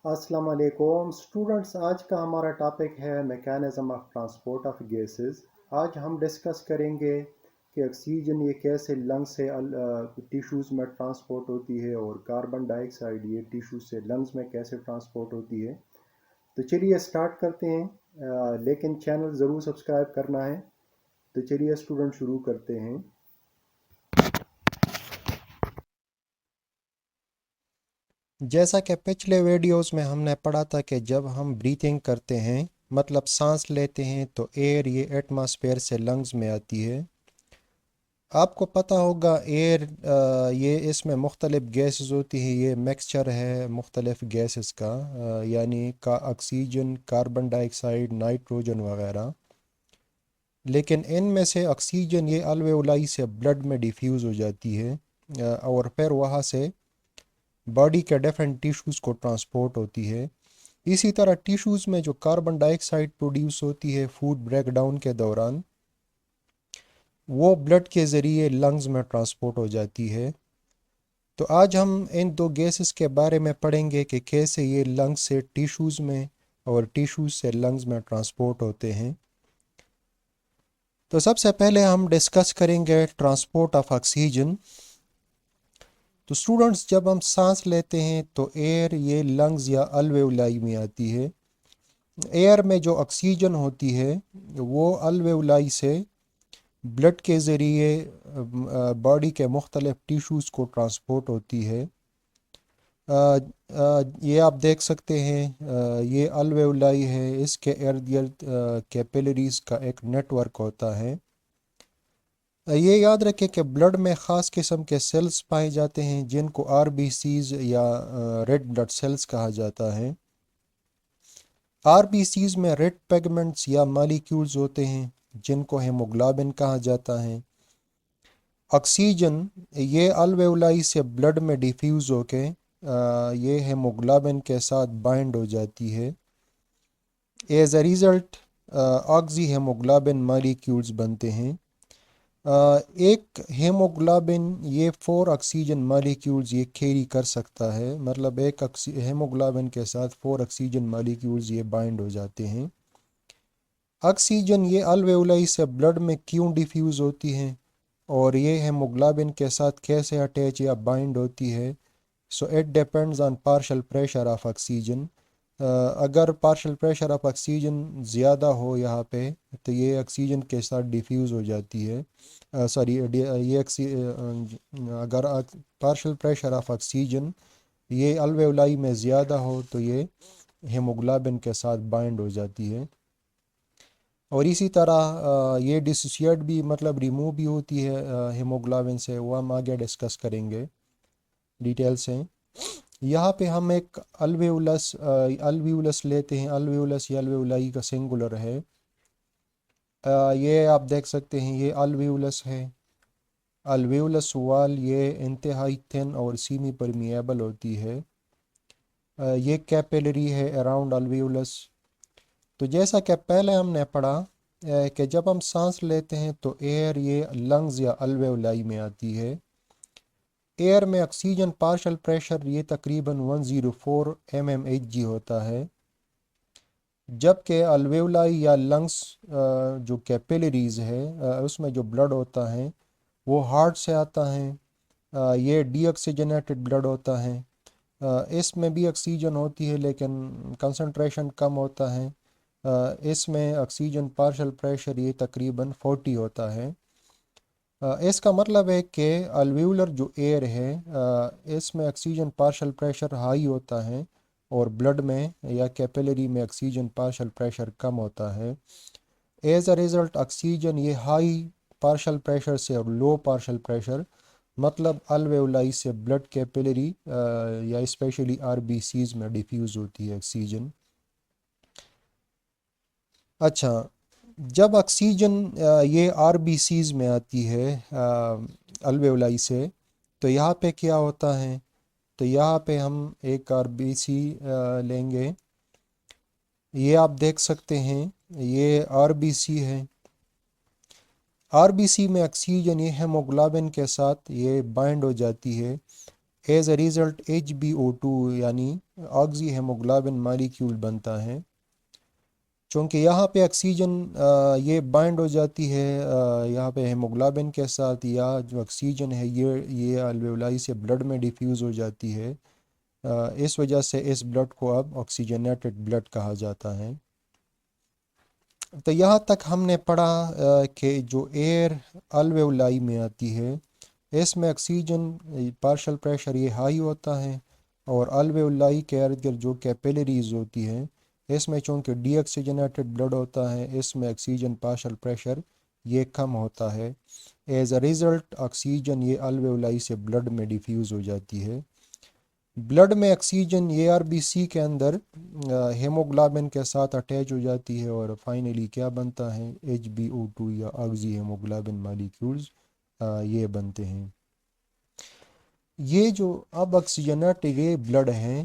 अस्सलाम वालेकुम स्टूडेंट्स, आज का हमारा टॉपिक है mechanism of transport of gases. आज हम डिस्कस करेंगे कि ऑक्सीजन ये कैसे लंग्स से टिश्यूज़ में ट्रांसपोर्ट होती है और कार्बन डाइऑक्साइड ये टिश्यू से लंग्स में कैसे ट्रांसपोर्ट होती है। तो चलिए स्टार्ट करते हैं, लेकिन चैनल ज़रूर सब्सक्राइब करना है। तो चलिए स्टूडेंट शुरू करते हैं। जैसा कि पिछले वीडियोस में हमने पढ़ा था कि जब हम ब्रीथिंग करते हैं मतलब सांस लेते हैं तो एयर ये एटमॉस्फेयर से लंग्स में आती है। आपको पता होगा एयर ये इसमें मुख्तलिफ गैसेस होती हैं, ये मिक्सचर है मुख्तलिफ गैसेस का, यानी का ऑक्सीजन, कार्बन डाइऑक्साइड, नाइट्रोजन वगैरह। लेकिन इनमें से ऑक्सीजन ये अल्वेओलाई से ब्लड में डिफ्यूज़ हो जाती है और फिर वहाँ से बॉडी के डिफरेंट टिश्यूज़ को ट्रांसपोर्ट होती है। इसी तरह टिश्यूज़ में जो कार्बन डाइऑक्साइड प्रोड्यूस होती है फूड ब्रेकडाउन के दौरान, वो ब्लड के ज़रिए लंग्स में ट्रांसपोर्ट हो जाती है। तो आज हम इन दो गैसेस के बारे में पढ़ेंगे कि कैसे ये लंग्स से टिश्यूज़ में और टिश्यूज़ से लंग्स में ट्रांसपोर्ट होते हैं। तो सबसे पहले हम डिस्कस करेंगे ट्रांसपोर्ट ऑफ ऑक्सीजन। तो स्टूडेंट्स, जब हम सांस लेते हैं तो एयर ये लंग्स या अल्वेओलाई में आती है। एयर में जो ऑक्सीजन होती है वो अल्वेओलाई से ब्लड के ज़रिए बॉडी के मुख्तलिफ टिश्यूज़ को ट्रांसपोर्ट होती है। ये आप देख सकते हैं, ये अल्वेओलाई है, इसके इर्द गिर्द कैपिलरीज़ का एक नेटवर्क होता है। ये याद रखें कि ब्लड में ख़ास किस्म के सेल्स पाए जाते हैं जिनको आरबीसीज़ या रेड ब्लड सेल्स कहा जाता है। आरबीसीज़ में रेड पिगमेंट्स या मॉलिक्यूल्स होते हैं जिनको हेमोग्लोबिन कहा जाता है। ऑक्सीजन ये अल्वेओलाई से ब्लड में डिफ्यूज़ होके ये हेमोग्लोबिन के साथ बाइंड हो जाती है। As a result oxyhaemoglobin molecules बनते हैं। एक हेमोग्लोबिन ये 4 ऑक्सीजन मॉलिक्यूल्स ये कैरी कर सकता है, मतलब एक हेमोग्लोबिन के साथ 4 ऑक्सीजन मॉलिक्यूल्स ये बाइंड हो जाते हैं। ऑक्सीजन ये अल्वेओलाई से ब्लड में क्यों डिफ्यूज़ होती हैं और ये हेमोग्लोबिन के साथ कैसे अटैच या बाइंड होती है, so it depends on partial pressure of oxygen. अगर पार्शियल प्रेशर ऑफ ऑक्सीजन ज़्यादा हो यहाँ पे तो ये ऑक्सीजन के साथ डिफ्यूज़ हो जाती है। सॉरी, ये अगर पार्शियल प्रेशर ऑफ ऑक्सीजन ये अल्वेओलाई में ज़्यादा हो तो ये हेमोग्लोबिन के साथ बाइंड हो जाती है। और इसी तरह ये डिसोसिएट भी मतलब रिमूव भी होती है हेमोग्लोबिन से, वो हम आगे डिस्कस करेंगे डिटेल से। यहाँ पे हम एक अल्वेउलस लेते हैं। अल्वेउलस या अल्वेउलाई का सिंगुलर है। ये आप देख सकते हैं, ये अल्वेउलस है। अल्वेउलस वाल ये इंतहाई थिन और सीमी परमिएबल होती है। ये कैपिलरी है अराउंड अल्वेउलस। तो जैसा कि पहले हमने पढ़ा कि जब हम सांस लेते हैं तो एयर ये लंग्स या अल्वेओलाई में आती है। एयर में ऑक्सीजन पार्शियल प्रेशर ये तकरीबन 104 mmHg होता है, जबकि अल्वेओलाई या लंग्स जो कैपिलरीज है उसमें जो ब्लड होता है वो हार्ट से आता है। ये डीऑक्सीजनेटेड ब्लड होता है। इसमें भी ऑक्सीजन होती है लेकिन कंसंट्रेशन कम होता है। इसमें ऑक्सीजन पार्शियल प्रेशर ये तकरीबन 40 होता है। इसका मतलब है कि अल्वेओलर जो एयर है इसमें ऑक्सीजन पार्शियल प्रेशर हाई होता है और ब्लड में या कैपिलरी में ऑक्सीजन पार्शियल प्रेशर कम होता है। एज अ रिज़ल्ट ऑक्सीजन ये हाई पार्शियल प्रेशर से और लो पार्शियल प्रेशर मतलब अल्वेओलाई से ब्लड कैपिलरी या स्पेशली आरबीसीज में डिफ्यूज़ होती है ऑक्सीजन। अच्छा, जब ऑक्सीजन ये आरबीसीज में आती है अल्वेओलाई से, तो यहाँ पे क्या होता है, तो यहाँ पे हम एक आरबीसी लेंगे। ये आप देख सकते हैं, ये आरबीसी है। आरबीसी में ऑक्सीजन ये हेमोग्लोबिन के साथ ये बाइंड हो जाती है। एज अ रिज़ल्ट HbO2 यानी ऑक्सी हेमोग्लोबिन मालिक्यूल बनता है। चूँकि यहाँ पे ऑक्सीजन ये बाइंड हो जाती है यहाँ पे हेमोग्लोबिन के साथ, या जो ऑक्सीजन है ये अल्वेओलाई से ब्लड में डिफ्यूज़ हो जाती है। इस वजह से इस ब्लड को अब ऑक्सीजनेटेड ब्लड कहा जाता है। तो यहाँ तक हमने पढ़ा कि जो एयर अल्वेओलाई में आती है, इसमें ऑक्सीजन पार्शल प्रेशर ये हाई होता है, और अल्वेओलाई के इर्द गिर्द जो कैपिलरीज होती हैं, इसमें चूँकि डीऑक्सीजनेटेड ब्लड होता है, इसमें ऑक्सीजन पार्शल प्रेशर ये कम होता है। एज अ रिज़ल्ट ऑक्सीजन ये अल्वेओलाई से ब्लड में डिफ्यूज़ हो जाती है। ब्लड में ऑक्सीजन ARBC के अंदर हेमोग्लोबिन के साथ अटैच हो जाती है, और फाइनली क्या बनता है, HbO2 या ऑक्सी हेमोग्लोबिन मालिक्यूल्स ये बनते हैं। ये जो अब ऑक्सीजनेटेड ये ब्लड हैं,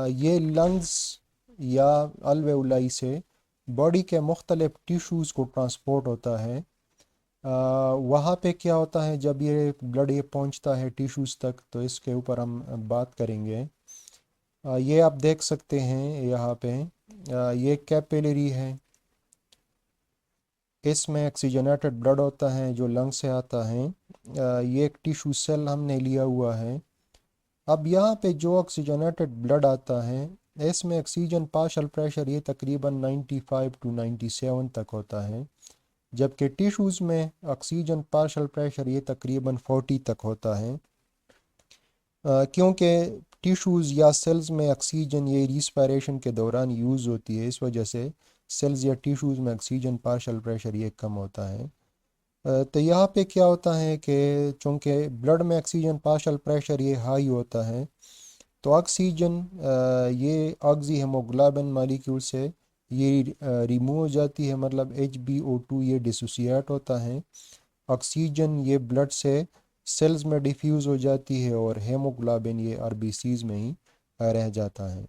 ये लंग्स या अल्वेओलाई से बॉडी के मुख्तलिफ टिश्यूज़ को ट्रांसपोर्ट होता है। वहाँ पे क्या होता है जब ये ब्लड ये पहुँचता है टिश्यूज़ तक, तो इसके ऊपर हम बात करेंगे। ये आप देख सकते हैं यहाँ पे, ये कैपिलरी है, इसमें ऑक्सीजनेटेड ब्लड होता है जो लंग से आता है। ये एक टिश्यू सेल हमने लिया हुआ है। अब यहाँ पे जो ऑक्सीजनेटेड ब्लड आता है, इसमें ऑक्सीजन पार्शल प्रेशर ये तकरीबन 95 टू 97 तक होता है, जबकि टिश्यूज़ में ऑक्सीजन पार्शल प्रेशर ये तकरीबन 40 तक होता है। क्योंकि टिश्यूज़ या सेल्स में ऑक्सीजन ये रिस्पायरेशन के दौरान यूज़ होती है, इस वजह से सेल्स या टिश्यूज़ में ऑक्सीजन पार्शल प्रेशर ये कम होता है। तो यहाँ पे क्या होता है कि चूँकि ब्लड में ऑक्सीजन पार्शल प्रेशर ये हाई होता है, तो ऑक्सीजन ये ऑक्सी हेमोग्लोबिन मालिक्यूल से ये रिमूव हो जाती है, मतलब HbO2 ये डिसोसिएट होता है। ऑक्सीजन ये ब्लड से सेल्स में डिफ्यूज़ हो जाती है, और हेमोग्लोबिन ये आरबीसीज में ही रह जाता है।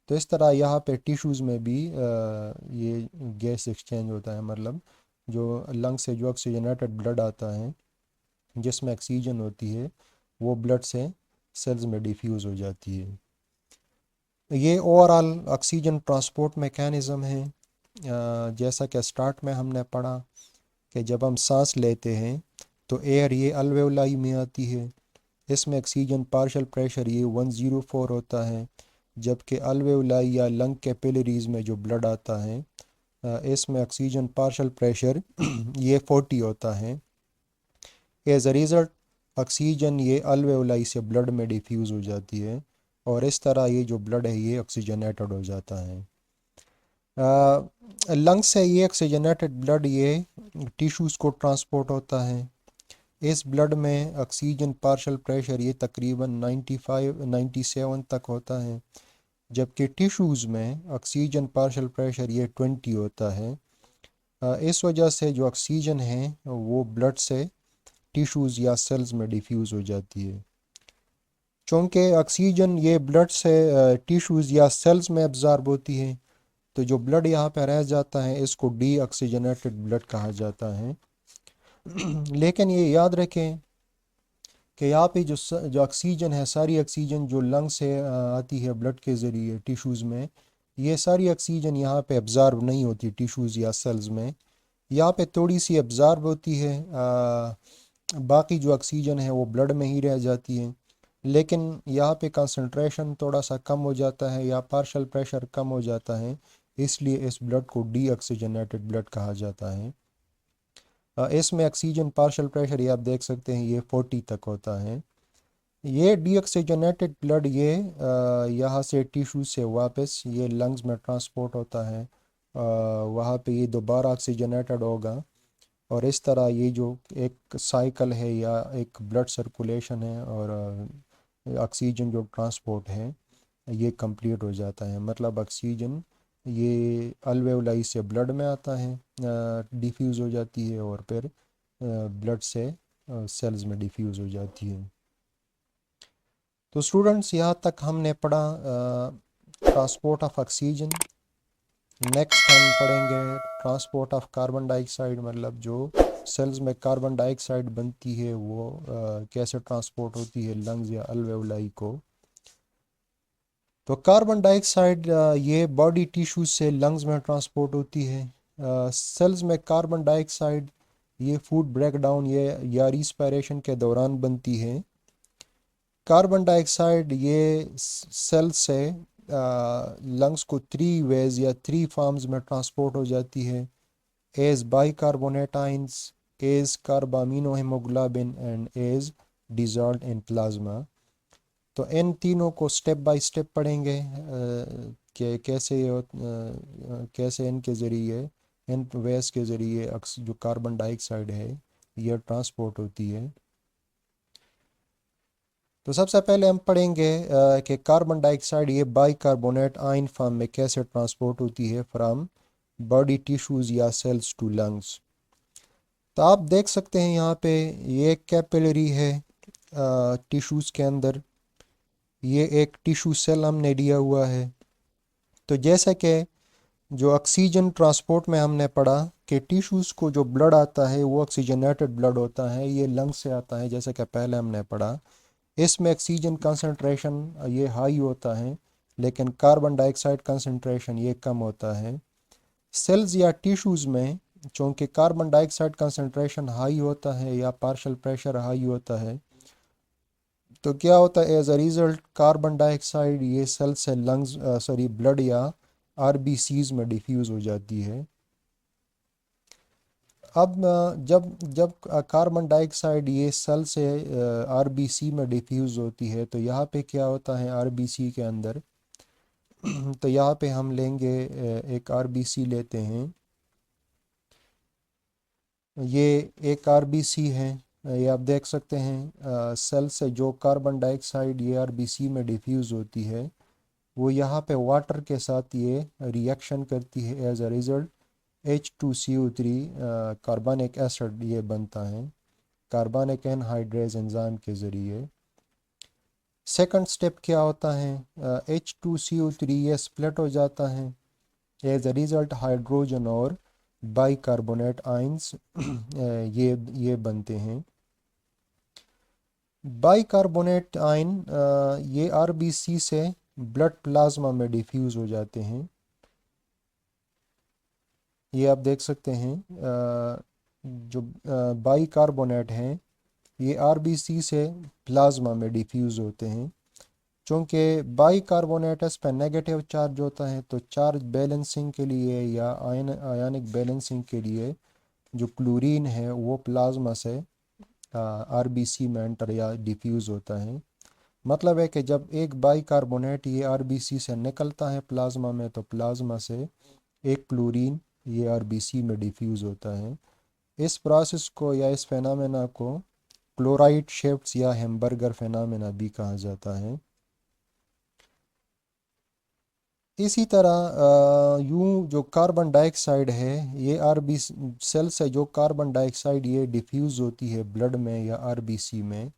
तो इस तरह यहाँ पे टिश्यूज़ में भी ये गैस एक्सचेंज होता है, मतलब जो लंग से जो ऑक्सीजनेटेड ब्लड आता है जिसमें ऑक्सीजन होती है, वो ब्लड से सेल्स में डिफ्यूज़ हो जाती है। ये ओवरऑल ऑक्सीजन ट्रांसपोर्ट मैकेनिज़्म है। जैसा कि स्टार्ट में हमने पढ़ा कि जब हम सांस लेते हैं तो एयर ये अल्वेओलाई में आती है, इसमें ऑक्सीजन पार्शल प्रेशर ये 104 होता है, जबकि अल्वेओलाई या लंग कैपिलरीज में जो ब्लड आता है, इसमें ऑक्सीजन पार्शल प्रेशर ये 40 होता है। एज अ रिज़ल्ट ऑक्सीजन ये अल्वेओलाई से ब्लड में डिफ्यूज़ हो जाती है, और इस तरह ये जो ब्लड है ये ऑक्सीजनेटेड हो जाता है। लंग से ये ऑक्सीजनेटेड ब्लड ये टिश्यूज़ को ट्रांसपोर्ट होता है। इस ब्लड में ऑक्सीजन पार्शल प्रेशर ये तकरीबन 95 97 तक होता है, जबकि टिश्यूज़ में ऑक्सीजन पार्शल प्रेशर ये 20 होता है। इस वजह से जो ऑक्सीजन है वो ब्लड से टिश्यूज़ या सेल्स में डिफ्यूज़ हो जाती है। चूँकि ऑक्सीजन ये ब्लड से टिश्यूज़ या सेल्स में एब्ज़ॉर्ब होती है, तो जो ब्लड यहाँ पे रह जाता है इसको डीऑक्सीजनेटेड ब्लड कहा जाता है। लेकिन ये याद रखें कि यहाँ पे जो ऑक्सीजन है, सारी ऑक्सीजन जो लंग से आती है ब्लड के ज़रिए टिश्यूज़ में, ये सारी ऑक्सीजन यहाँ पे एब्ज़ॉर्ब नहीं होती टिश्यूज़ या सेल्स में। यहाँ पे थोड़ी सी एब्ज़ॉर्ब होती है, बाकी जो ऑक्सीजन है वो ब्लड में ही रह जाती है। लेकिन यहाँ पे कंसंट्रेशन थोड़ा सा कम हो जाता है या पार्शल प्रेशर कम हो जाता है, इसलिए इस ब्लड को डीऑक्सीजनेटेड ब्लड कहा जाता है। इसमें ऑक्सीजन पार्शल प्रेशर ये आप देख सकते हैं ये 40 तक होता है। ये डीऑक्सीजनेटेड ब्लड ये यहाँ से टिश्यू से वापस ये लंग्स में ट्रांसपोर्ट होता है, वहाँ पे ये दोबारा ऑक्सीजनेटेड होगा, और इस तरह ये जो एक साइकिल है या एक ब्लड सर्कुलेशन है और ऑक्सीजन जो ट्रांसपोर्ट है ये कंप्लीट हो जाता है। मतलब ऑक्सीजन ये अल्वेओलाई से ब्लड में आता है, डिफ्यूज़ हो जाती है, और फिर ब्लड से सेल्स में डिफ्यूज़ हो जाती है। तो स्टूडेंट्स यहाँ तक हमने पढ़ा ट्रांसपोर्ट ऑफ ऑक्सीजन। नेक्स्ट हम पढ़ेंगे ट्रांसपोर्ट ऑफ कार्बन डाइऑक्साइड, मतलब जो सेल्स में कार्बन डाइऑक्साइड बनती है वो कैसे ट्रांसपोर्ट होती है लंग्स या अल्वेओलाई को। तो कार्बन डाइऑक्साइड ये बॉडी टिश्यूज से लंग्स में ट्रांसपोर्ट होती है। सेल्स में कार्बन डाइऑक्साइड ये फूड ब्रेकडाउन ये या रिस्पायरेशन के दौरान बनती है। कार्बन डाइऑक्साइड ये सेल से लंग्स को 3 वेज या 3 फॉर्म्स में ट्रांसपोर्ट हो जाती है, as bicarbonate ions, as carbamino haemoglobin and as dissolved in plasma. तो इन तीनों को स्टेप बाय स्टेप पढ़ेंगे कि कैसे इनके ज़रिए, इन वेज के ज़रिए जो कार्बन डाइऑक्साइड है यह ट्रांसपोर्ट होती है। तो सबसे पहले हम पढ़ेंगे कि कार्बन डाइऑक्साइड ये बाइकार्बोनेट आयन फॉर्म में कैसे ट्रांसपोर्ट होती है फ्रॉम बॉडी टिश्यूज़ या सेल्स टू लंग्स। तो आप देख सकते हैं यहाँ पे ये कैपिलरी है टिश्यूज़ के अंदर, ये एक टिश्यू सेल हमने लिया हुआ है। तो जैसे कि जो ऑक्सीजन ट्रांसपोर्ट में हमने पढ़ा कि टिश्यूज़ को जो ब्लड आता है वो ऑक्सीजनेटेड ब्लड होता है, ये लंग्स से आता है जैसे कि पहले हमने पढ़ा। इसमें ऑक्सीजन कंसंट्रेशन ये हाई होता है लेकिन कार्बन डाइऑक्साइड कंसंट्रेशन ये कम होता है। सेल्स या टिश्यूज़ में चूँकि कार्बन डाइऑक्साइड कंसंट्रेशन हाई होता है या पार्शियल प्रेशर हाई होता है, तो क्या होता है as a result carbon dioxide ये सेल से लंग्स ब्लड या आरबीसीज में डिफ्यूज़ हो जाती है। अब जब जब कार्बन डाइऑक्साइड ये सेल से आरबीसी में डिफ्यूज़ होती है तो यहाँ पे क्या होता है आरबीसी के अंदर तो यहाँ पे हम लेंगे एक आरबीसी लेते हैं, ये एक आरबीसी है। ये आप देख सकते हैं सेल से जो कार्बन डाइऑक्साइड ये आरबीसी में डिफ्यूज़ होती है वो यहाँ पे वाटर के साथ ये रिएक्शन करती है, एज अ रिज़ल्ट H2CO3 कार्बनिक एसिड ये बनता है कार्बनिक एनहाइड्रेज एंजाइम के ज़रिए। सेकंड स्टेप क्या होता है H2CO3 ये स्प्लिट हो जाता है, एज अ रिज़ल्ट हाइड्रोजन और बाइकार्बोनेट आइंस ये बनते हैं। बाइकार्बोनेट आयन ये आरबीसी से ब्लड प्लाज्मा में डिफ्यूज़ हो जाते हैं। ये आप देख सकते हैं जो बाइकार्बोनेट हैं ये आरबीसी से प्लाज्मा में डिफ्यूज़ होते हैं। चूँकि बाइकार्बोनेटस पर नेगेटिव चार्ज होता है तो चार्ज बैलेंसिंग के लिए या आयनिक बैलेंसिंग के लिए जो क्लोरीन है वो प्लाज्मा से आरबीसी में एंटर या डिफ्यूज़ होता है। मतलब है कि जब एक बाइकार्बोनेट ये आरबीसी से निकलता है प्लाज्मा में तो प्लाज्मा से एक क्लोरीन ये आरबीसी में डिफ्यूज़ होता है। इस प्रोसेस को या इस फेनामेना को क्लोराइड शिफ्ट्स या हैम्बर्गर फेनामेना भी कहा जाता है। इसी तरह यूं जो कार्बन डाइऑक्साइड है ये आरबी सेल से जो कार्बन डाइऑक्साइड ये डिफ्यूज़ होती है ब्लड में या आरबीसी में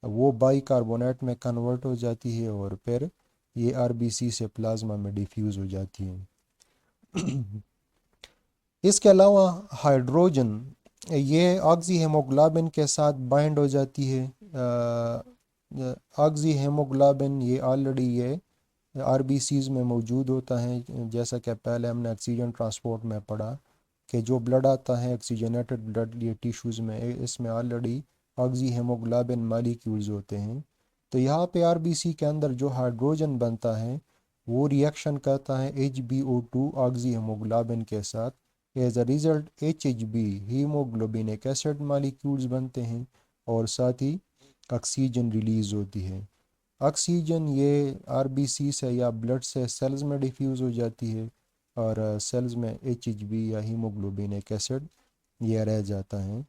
वो बाइकार्बोनेट में कन्वर्ट हो जाती है और फिर ये आरबीसी से प्लाज्मा में डिफ्यूज़ हो जाती है। इसके अलावा हाइड्रोजन ये ऑक्सी हेमोग्लोबिन के साथ बाइंड हो जाती है। ऑक्सी हेमोग्लोबिन ये ऑलरेडी ये आरबीसीज में मौजूद होता है, जैसा कि पहले हमने ऑक्सीजन ट्रांसपोर्ट में पढ़ा कि जो ब्लड आता है ऑक्सीजनेटेड ब्लड ये टिश्यूज़ में इसमें ऑलरेडी ऑक्सी हेमोग्लोबिन मालिक्यूल्स होते हैं। तो यहाँ पे आरबीसी के अंदर जो हाइड्रोजन बनता है वो रिएक्शन करता है HbO2 ऑक्सी हेमोग्लोबिन के साथ, as a result HHB haemoglobinic acid molecules बनते हैं और साथ ही ऑक्सीजन रिलीज़ होती है। ऑक्सीजन ये आरबीसी से या ब्लड से सेल्स में डिफ्यूज़ हो जाती है और सेल्स में HHB या हीमोग्लोबिनिक एसिड ये रह जाता है।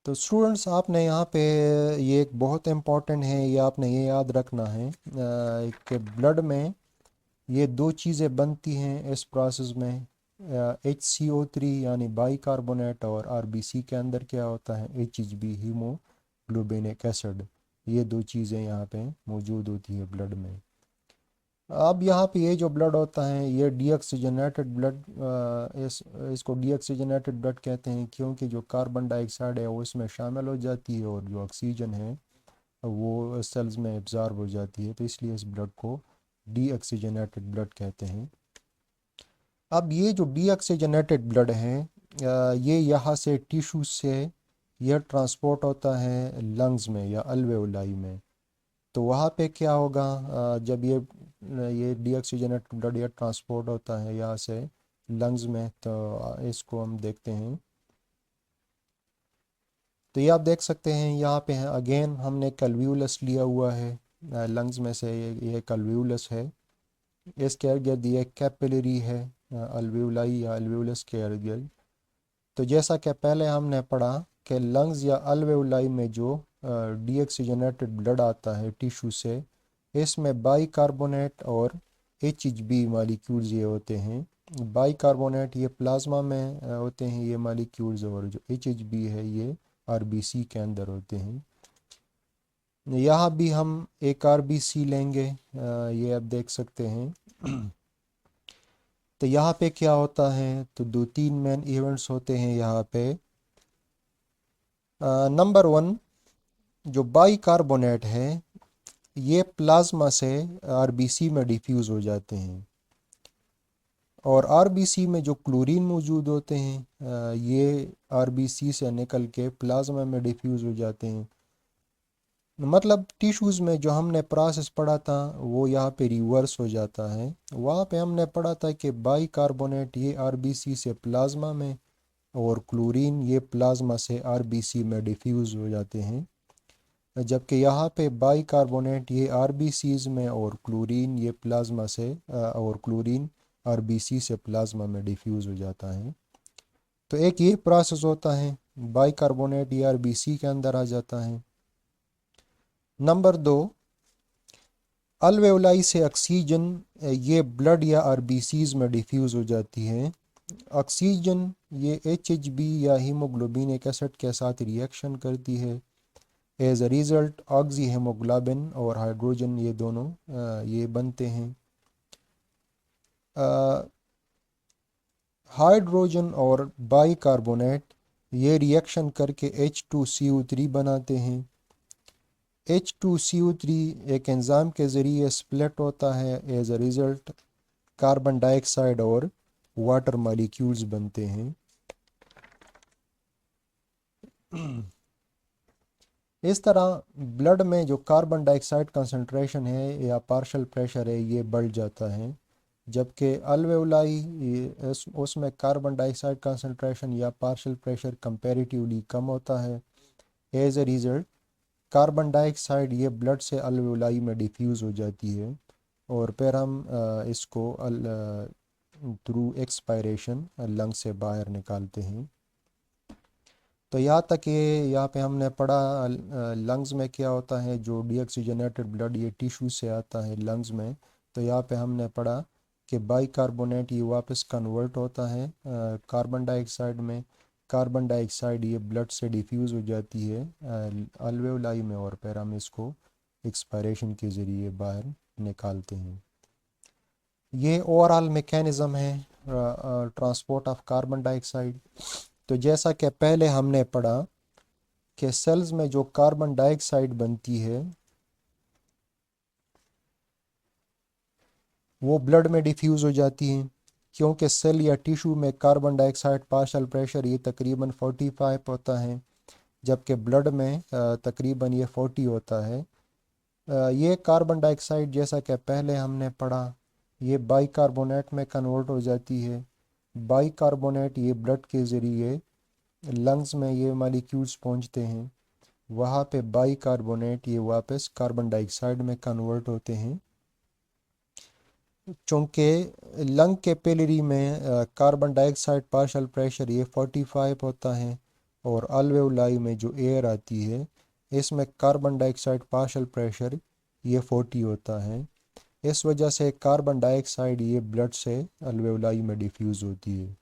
तो स्टूडेंट्स आपने यहाँ पे ये एक बहुत इम्पॉर्टेंट है, ये आपने ये याद रखना है कि ब्लड में ये दो चीज़ें बनती हैं इस प्रोसेस में, HCO3 यानी बाइकार्बोनेट और आरबीसी के अंदर क्या होता है HHB हीमोग्लोबिनिक एसिड। ये दो चीज़ें यहाँ पे मौजूद होती है ब्लड में। अब यहाँ पे ये जो ब्लड होता है ये डीऑक्सीजनेटेड ब्लड, इसको डीऑक्सीजनेटेड ब्लड कहते हैं क्योंकि जो कार्बन डाइऑक्साइड है वो इसमें शामिल हो जाती है और जो ऑक्सीजन है वो सेल्स में एब्जॉर्ब हो जाती है, तो इसलिए इस ब्लड को डीऑक्सीजनेटेड ब्लड कहते हैं। अब ये जो डीऑक्सीजनेटेड ब्लड है ये यहाँ से टिश्यू से यह ट्रांसपोर्ट होता है लंग्स में या अल्वेओलाई में। तो वहाँ पे क्या होगा, जब ये डीऑक्सीजनेटेड ब्लड ये ट्रांसपोर्ट होता है यहाँ से लंग्स में, तो इसको हम देखते हैं। तो ये आप देख सकते हैं यहाँ पे है अगेन हमने कल्व्यूलस लिया हुआ है लंग्स में से, ये कल्व्यूलस है। इसके इर्द गिर्द ये कैपिलरी है अल्वेओलाई या अल्वेओलस के इर्द गिर्द। तो जैसा कि पहले हमने पढ़ा कि लंग्स या अल्वेओलाई में जो डीऑक्सीजनेटेड ब्लड आता है टिश्यू से, इसमें बाइकार्बोनेट और एचएचबी मालिक्यूल्स ये होते हैं। बाइकार्बोनेट ये प्लाज्मा में होते हैं ये मालिक्यूल्स, और जो एचएचबी है ये आरबीसी के अंदर होते हैं। यहाँ भी हम एक आरबीसी लेंगे, ये आप देख सकते हैं। तो यहाँ पे क्या होता है, तो दो तीन मेन इवेंट्स होते हैं यहाँ पे। नंबर वन, जो बाइकार्बोनेट है ये प्लाज्मा से आरबीसी में डिफ्यूज़ हो जाते हैं, और आरबीसी में जो क्लोरीन मौजूद होते हैं ये आरबीसी से निकल के प्लाज्मा में डिफ्यूज़ हो जाते हैं। मतलब टिश्यूज़ में जो हमने प्रोसेस पढ़ा था वो यहाँ पे रिवर्स हो जाता है। वहाँ पे हमने पढ़ा था कि बाइकार्बोनेट ये आरबीसी से प्लाज्मा में और क्लोरीन ये प्लाज्मा से आरबीसी में डिफ्यूज़ हो जाते हैं, जबकि यहाँ पे बाइकार्बोनेट ये आरबीसीज में और क्लोरीन ये प्लाज्मा से और क्लोरीन आरबीसी से प्लाज्मा में डिफ्यूज़ हो जाता है। तो एक ये प्रोसेस होता है, बाइकार्बोनेट ये आरबीसी के अंदर आ जाता है। नंबर दो, अल्वेओलाई से ऑक्सीजन ये ब्लड या आरबीसीज में डिफ्यूज़ हो जाती है। ऑक्सीजन ये एचएचबी या हीमोग्लोबिनिक एसिड के साथ रिएक्शन करती है। As a result oxyhaemoglobin और हाइड्रोजन ये दोनों ये बनते हैं। हाइड्रोजन और बाइकार्बोनेट ये रिएक्शन करके H2CO3 बनाते हैं। H2CO3 एक एंजाइम के ज़रिए स्प्लिट होता है, as a result carbon dioxide और वाटर मॉलिक्यूल्स बनते हैं। इस तरह ब्लड में जो कार्बन डाइऑक्साइड कंसंट्रेशन है या पार्शियल प्रेशर है ये बढ़ जाता है, जबकि अल्वेओलाई उसमें कार्बन डाइऑक्साइड कंसंट्रेशन या पार्शियल प्रेशर कंपैरेटिवली कम होता है। As a result carbon dioxide ये ब्लड से अल्वेओलाई में डिफ्यूज़ हो जाती है, और फिर हम इसको थ्रू एक्सपायरेशन लंग से बाहर निकालते हैं। तो यहाँ तक ये यहाँ पे हमने पढ़ा लंग्स में क्या होता है, जो डीऑक्सीजनेटेड ब्लड ये टिश्यू से आता है लंग्स में। तो यहाँ पे हमने पढ़ा कि बाइकार्बोनेट ये वापस कन्वर्ट होता है कार्बन डाइऑक्साइड में। कार्बन डाइऑक्साइड ये ब्लड से डिफ्यूज़ हो जाती है अल्वेओलाई में, और फिर हम इसको एक्सपायरेशन के ज़रिए बाहर निकालते हैं। ये ओवरऑल मैकेनिज़्म है ट्रांसपोर्ट ऑफ कार्बन डाइऑक्साइड। तो जैसा कि पहले हमने पढ़ा कि सेल्स में जो कार्बन डाइऑक्साइड बनती है वो ब्लड में डिफ्यूज़ हो जाती है, क्योंकि सेल या टिश्यू में कार्बन डाइऑक्साइड पार्शियल प्रेशर ये तकरीबन 45 होता है, जबकि ब्लड में तकरीबन ये 40 होता है। ये कार्बन डाइऑक्साइड जैसा कि पहले हमने पढ़ा ये बाइकार्बोनेट में कन्वर्ट हो जाती है। बाइकार्बोनेट ये ब्लड के ज़रिए लंग्स में ये मालिक्यूल्स पहुंचते हैं, वहाँ पे बाइकार्बोनेट ये वापस कार्बन डाइऑक्साइड में कन्वर्ट होते हैं। चूँकि लंग कैपिलरी में कार्बन डाइऑक्साइड पार्शियल प्रेशर ये 45 होता है, और अल्वेओलाई में जो एयर आती है इसमें कार्बन डाइऑक्साइड पार्शियल प्रेशर ये 40 होता है। इस वजह से कार्बन डाइऑक्साइड ये ब्लड से अल्वेओलाई में डिफ्यूज़ होती है।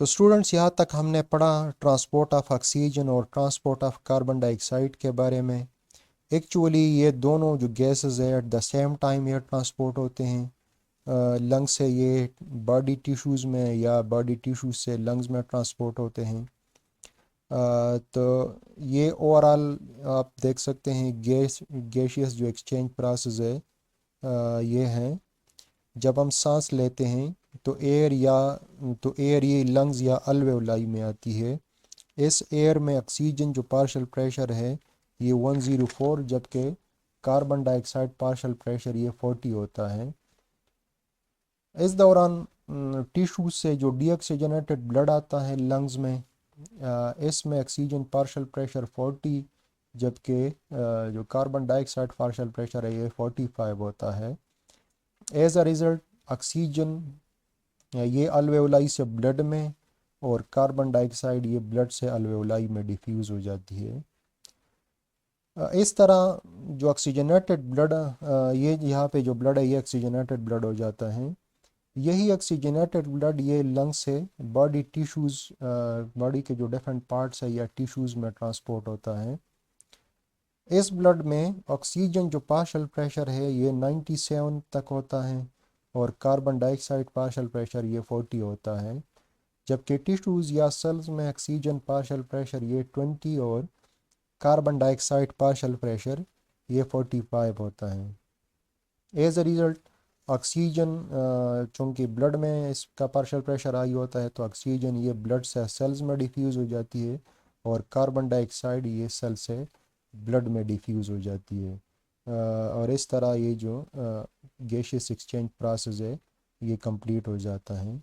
तो स्टूडेंट्स यहाँ तक हमने पढ़ा ट्रांसपोर्ट ऑफ ऑक्सीजन और ट्रांसपोर्ट ऑफ कार्बन डाइऑक्साइड के बारे में। एक्चुअली ये दोनों जो गैसेस है एट द सेम टाइम ये ट्रांसपोर्ट होते हैं। लंग्स से ये बॉडी टिश्यूज़ में या बॉडी टिश्यूज़ से लंग्स में ट्रांसपोर्ट होते हैं। तो ये ओवरऑल आप देख सकते हैं गैशियस जो एक्सचेंज प्रोसेस है ये हैं। जब हम सांस लेते हैं तो एयर ये लंग्स या अल्वेओलाई में आती है। इस एयर में ऑक्सीजन जो पार्शियल प्रेशर है ये 104, जबकि कार्बन डाइऑक्साइड पार्शियल प्रेशर ये 40 होता है। इस दौरान टिश्यू से जो डीऑक्सीजनेटेड ब्लड आता है लंग्स में, इसमें ऑक्सीजन पार्शियल प्रेशर 40, जबकि जो कार्बन डाइऑक्साइड पार्शियल प्रेशर है ये 45 होता है। एज अ रिज़ल्ट ऑक्सीजन ये अल्वेओलाई से ब्लड में और कार्बन डाइऑक्साइड ये ब्लड से अल्वेओलाई में डिफ्यूज़ हो जाती है। इस तरह जो ऑक्सीजनेटेड ब्लड ये यहाँ पे जो ब्लड है ये ऑक्सीजनेटेड ब्लड हो जाता है। यही ऑक्सीजनेटेड ब्लड ये लंग से बॉडी टिश्यूज़ बॉडी के जो डिफरेंट पार्ट्स है या टिश्यूज़ में ट्रांसपोर्ट होता है। इस ब्लड में ऑक्सीजन जो पार्शियल प्रेशर है ये 97 तक होता है और कार्बन डाइऑक्साइड पार्शियल प्रेशर ये 40 होता है, जबकि टिश्यूज़ या सेल्स में ऑक्सीजन पार्शियल प्रेशर ये 20 और कार्बन डाइऑक्साइड पार्शियल प्रेशर ये 45 होता है। एज अ रिज़ल्ट ऑक्सीजन चूँकि ब्लड में इसका पार्शियल प्रेशर हाई होता है तो ऑक्सीजन ये ब्लड से सेल्स में डिफ्यूज़ हो जाती है और कार्बन डाइऑक्साइड ये सेल से ब्लड में डिफ्यूज़ हो जाती है। और इस तरह ये जो गैशियस एक्सचेंज प्रोसेस है ये कंप्लीट हो जाता है।